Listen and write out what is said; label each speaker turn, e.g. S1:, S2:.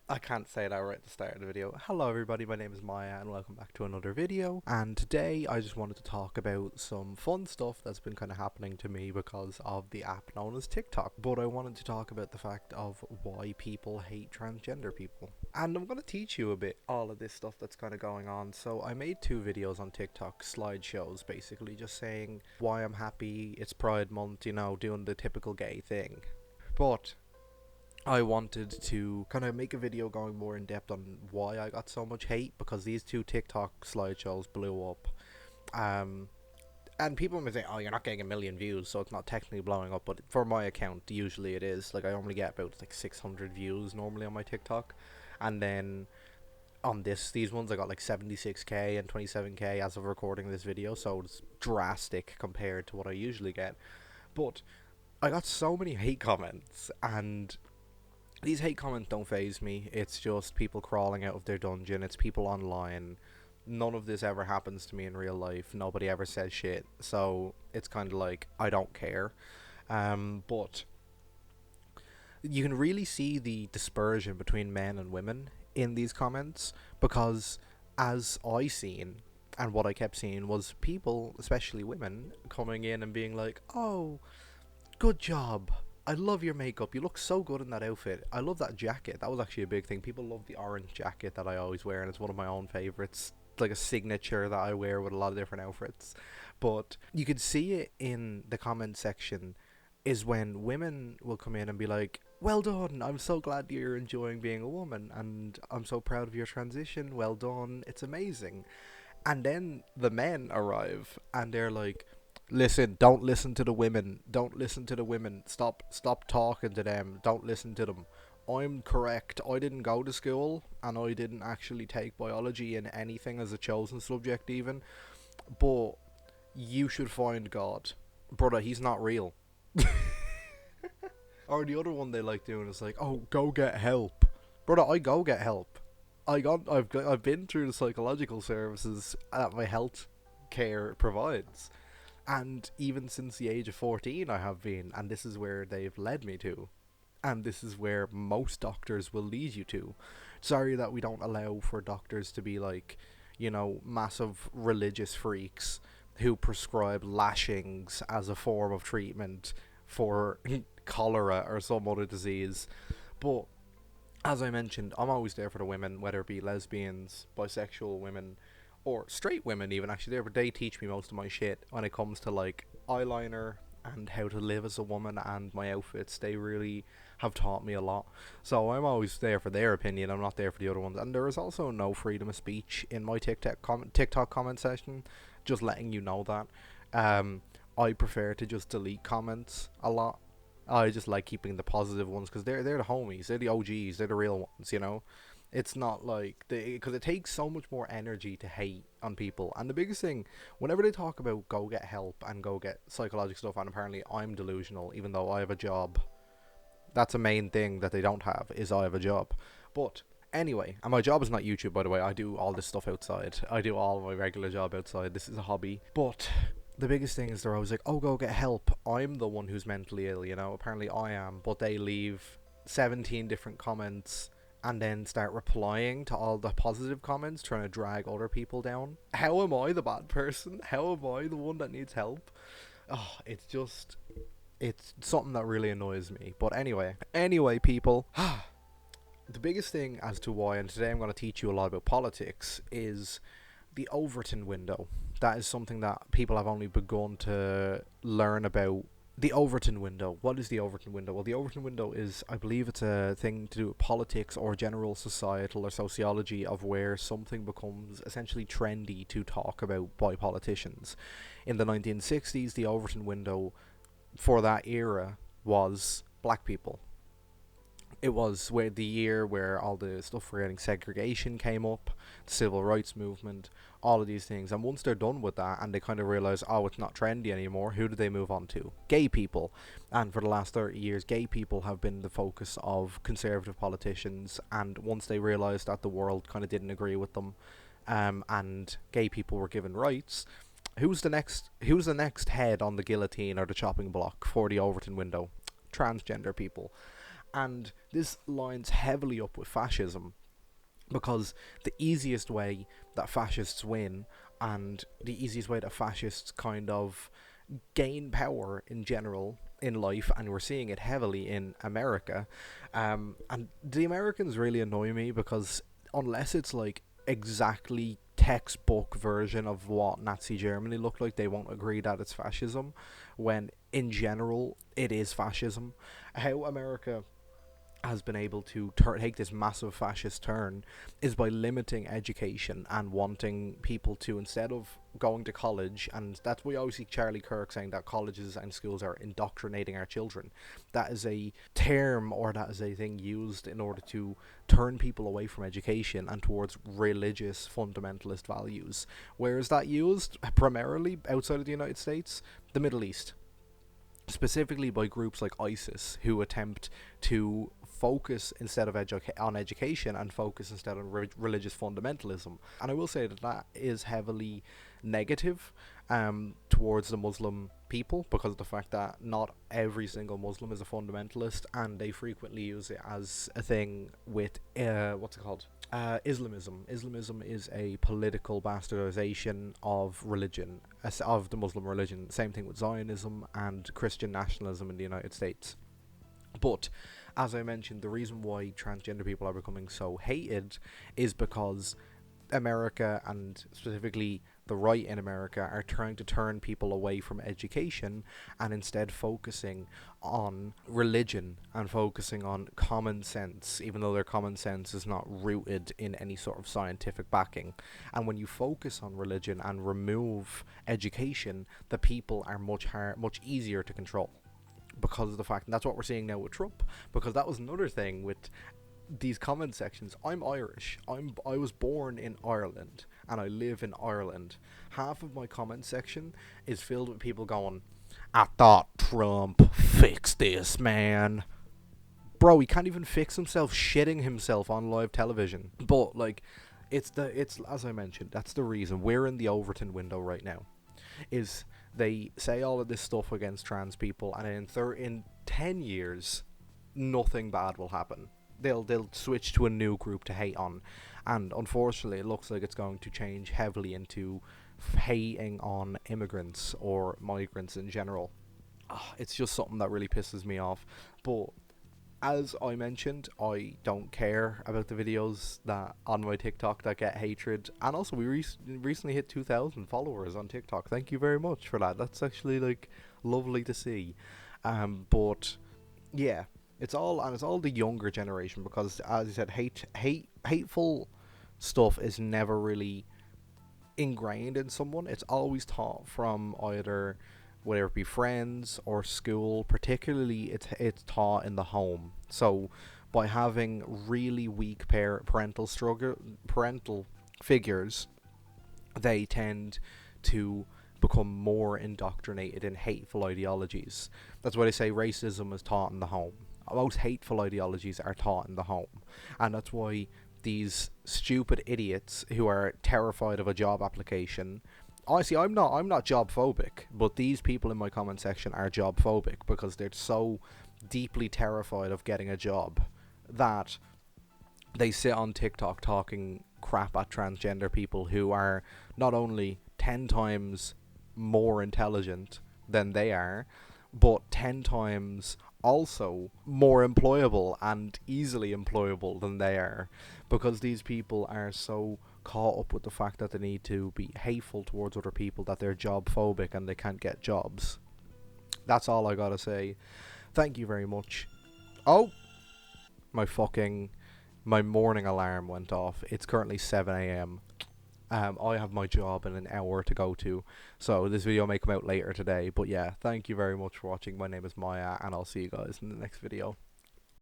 S1: I can't say that right at the start of the video. Hello everybody, my name is Maya and welcome back to another video. And today I just wanted to talk about some fun stuff that's been kind of happening to me because of the app known as TikTok. But I wanted to talk about the fact of why people hate transgender people. And I'm going to teach you a bit all of this stuff that's kind of going on. So I made two videos on TikTok, slideshows basically, just saying why I'm happy, it's Pride Month, doing the typical gay thing. But I wanted to kind of make a video going more in depth on why I got so much hate because these two TikTok slideshows blew up. And people may say, oh, you're not getting a million views, so it's not technically blowing up. But for my account, usually it is. Like, I only get about 600 views normally on my TikTok. And then on these ones, I got 76k and 27k as of recording this video. So it's drastic compared to what I usually get. But I got so many hate comments, and these hate comments don't faze me. It's just people crawling out of their dungeon. It's people online. None of this ever happens to me in real life. Nobody ever says shit. So it's kind of like, I don't care. But you can really see the dispersion between men and women in these comments because as I seen and what I kept seeing was people, especially women, coming in and being like, oh, good job. I love your makeup. You look so good in that outfit. I love that jacket. That was actually a big thing. People love the orange jacket that I always wear, and it's one of my own favorites. It's like a signature that I wear with a lot of different outfits. But you could see it in the comment section is when women will come in and be like, well done, I'm so glad you're enjoying being a woman, and I'm so proud of your transition. Well done, it's amazing. And then the men arrive and they're like, listen, don't listen to the women. Don't listen to the women. Stop talking to them. Don't listen to them. I'm correct. I didn't go to school and I didn't actually take biology in anything as a chosen subject even. But you should find God. Brother, he's not real. Or the other one they like doing is like, oh, go get help. Brother, I go get help. I've been through the psychological services that my health care provides. And even since the age of 14 I have been, and this is where they've led me to. And this is where most doctors will lead you to. Sorry that we don't allow for doctors to be like, massive religious freaks who prescribe lashings as a form of treatment for cholera or some other disease. But as I mentioned, I'm always there for the women, whether it be lesbians, bisexual women, or straight women even. Actually, they teach me most of my shit when it comes to eyeliner and how to live as a woman, and my outfits. They really have taught me a lot, so I'm always there for their opinion. I'm not there for the other ones. And there is also no freedom of speech in my TikTok comment section, just letting you know that. I prefer to just delete comments a lot. I just like keeping the positive ones because they're the homies, they're the OGs, they're the real ones. It's not like because it takes so much more energy to hate on people. And the biggest thing, whenever they talk about go get help and go get psychological stuff, and apparently I'm delusional even though I have a job. That's a main thing that they don't have, is I have a job. But anyway, and my job is not YouTube, by the way. I do all this stuff outside. I do all of my regular job outside. This is a hobby. But the biggest thing is they're always like, oh, go get help. I'm the one who's mentally ill, Apparently I am. But they leave 17 different comments and then start replying to all the positive comments, trying to drag other people down. How am I the bad person? How am I the one that needs help? Oh, it's something that really annoys me. But anyway, people, the biggest thing as to why, and today I'm going to teach you a lot about politics, is the Overton Window. That is something that people have only begun to learn about. The Overton Window. What is the Overton Window? Well, the Overton Window is, I believe it's a thing to do with politics or general societal or sociology of where something becomes essentially trendy to talk about by politicians. In the 1960s, the Overton Window for that era was black people. It was where the year where all the stuff regarding segregation came up, the civil rights movement, all of these things. And once they're done with that and they kind of realize, oh, it's not trendy anymore, who do they move on to? Gay people. And for the last 30 years, gay people have been the focus of conservative politicians. And once they realized that the world kind of didn't agree with them, and gay people were given rights, who's the next head on the guillotine or the chopping block for the Overton Window? Transgender people. And this lines heavily up with fascism, because the easiest way that fascists win, and the easiest way that fascists kind of gain power in general in life, and we're seeing it heavily in America. And the Americans really annoy me, because unless it's like exactly textbook version of what Nazi Germany looked like, they won't agree that it's fascism, when in general it is fascism. How America has been able to take this massive fascist turn is by limiting education and wanting people to, instead of going to college, and that's why you always see Charlie Kirk saying that colleges and schools are indoctrinating our children. That is a term, or that is a thing used in order to turn people away from education and towards religious fundamentalist values. Where is that used? Primarily outside of the United States, the Middle East, specifically by groups like ISIS, who attempt to focus instead of on education, and focus instead on religious fundamentalism. And I will say that that is heavily negative towards the Muslim people, because of the fact that not every single Muslim is a fundamentalist, and they frequently use it as a thing with what's it called? Islamism. Islamism is a political bastardization of religion, of the Muslim religion. Same thing with Zionism and Christian nationalism in the United States. But as I mentioned, the reason why transgender people are becoming so hated is because America, and specifically the right in America, are trying to turn people away from education, and instead focusing on religion and focusing on common sense, even though their common sense is not rooted in any sort of scientific backing. And when you focus on religion and remove education, the people are much easier to control, because of the fact, and that's what we're seeing now with Trump, because that was another thing with these comment sections. I'm Irish. I was born in Ireland and I live in Ireland. Half of my comment section is filled with people going, "I thought Trump fixed this, man." Bro, he can't even fix himself shitting himself on live television. But like, it's as I mentioned, that's the reason we're in the Overton window right now. Is they say all of this stuff against trans people, and in 10 years, nothing bad will happen. They'll switch to a new group to hate on, and unfortunately, it looks like it's going to change heavily into hating on immigrants or migrants in general. It's just something that really pisses me off. But as I mentioned, I don't care about the videos that on my TikTok that get hatred. And also, we recently hit 2,000 followers on TikTok. Thank you very much for that. That's actually like lovely to see. But yeah, it's all the younger generation, because as I said, hateful stuff is never really ingrained in someone. It's always taught from either, whether it be friends or school. Particularly, it's taught in the home. So by having really weak parental figures, they tend to become more indoctrinated in hateful ideologies. That's why they say racism is taught in the home. Most hateful ideologies are taught in the home, and that's why these stupid idiots who are terrified of a job application. Honestly, I'm not job phobic, but these people in my comment section are job phobic, because they're so deeply terrified of getting a job that they sit on TikTok talking crap at transgender people who are not only 10 times more intelligent than they are, but 10 times also more employable and easily employable than they are, because these people are so caught up with the fact that they need to be hateful towards other people that they're job phobic and they can't get jobs. That's all I gotta say. Thank you very much. Oh, my morning alarm went off. It's currently 7 a.m. I have my job in an hour to go to, so this video may come out later today. But yeah, thank you very much for watching. My name is Maya, and I'll see you guys in the next video.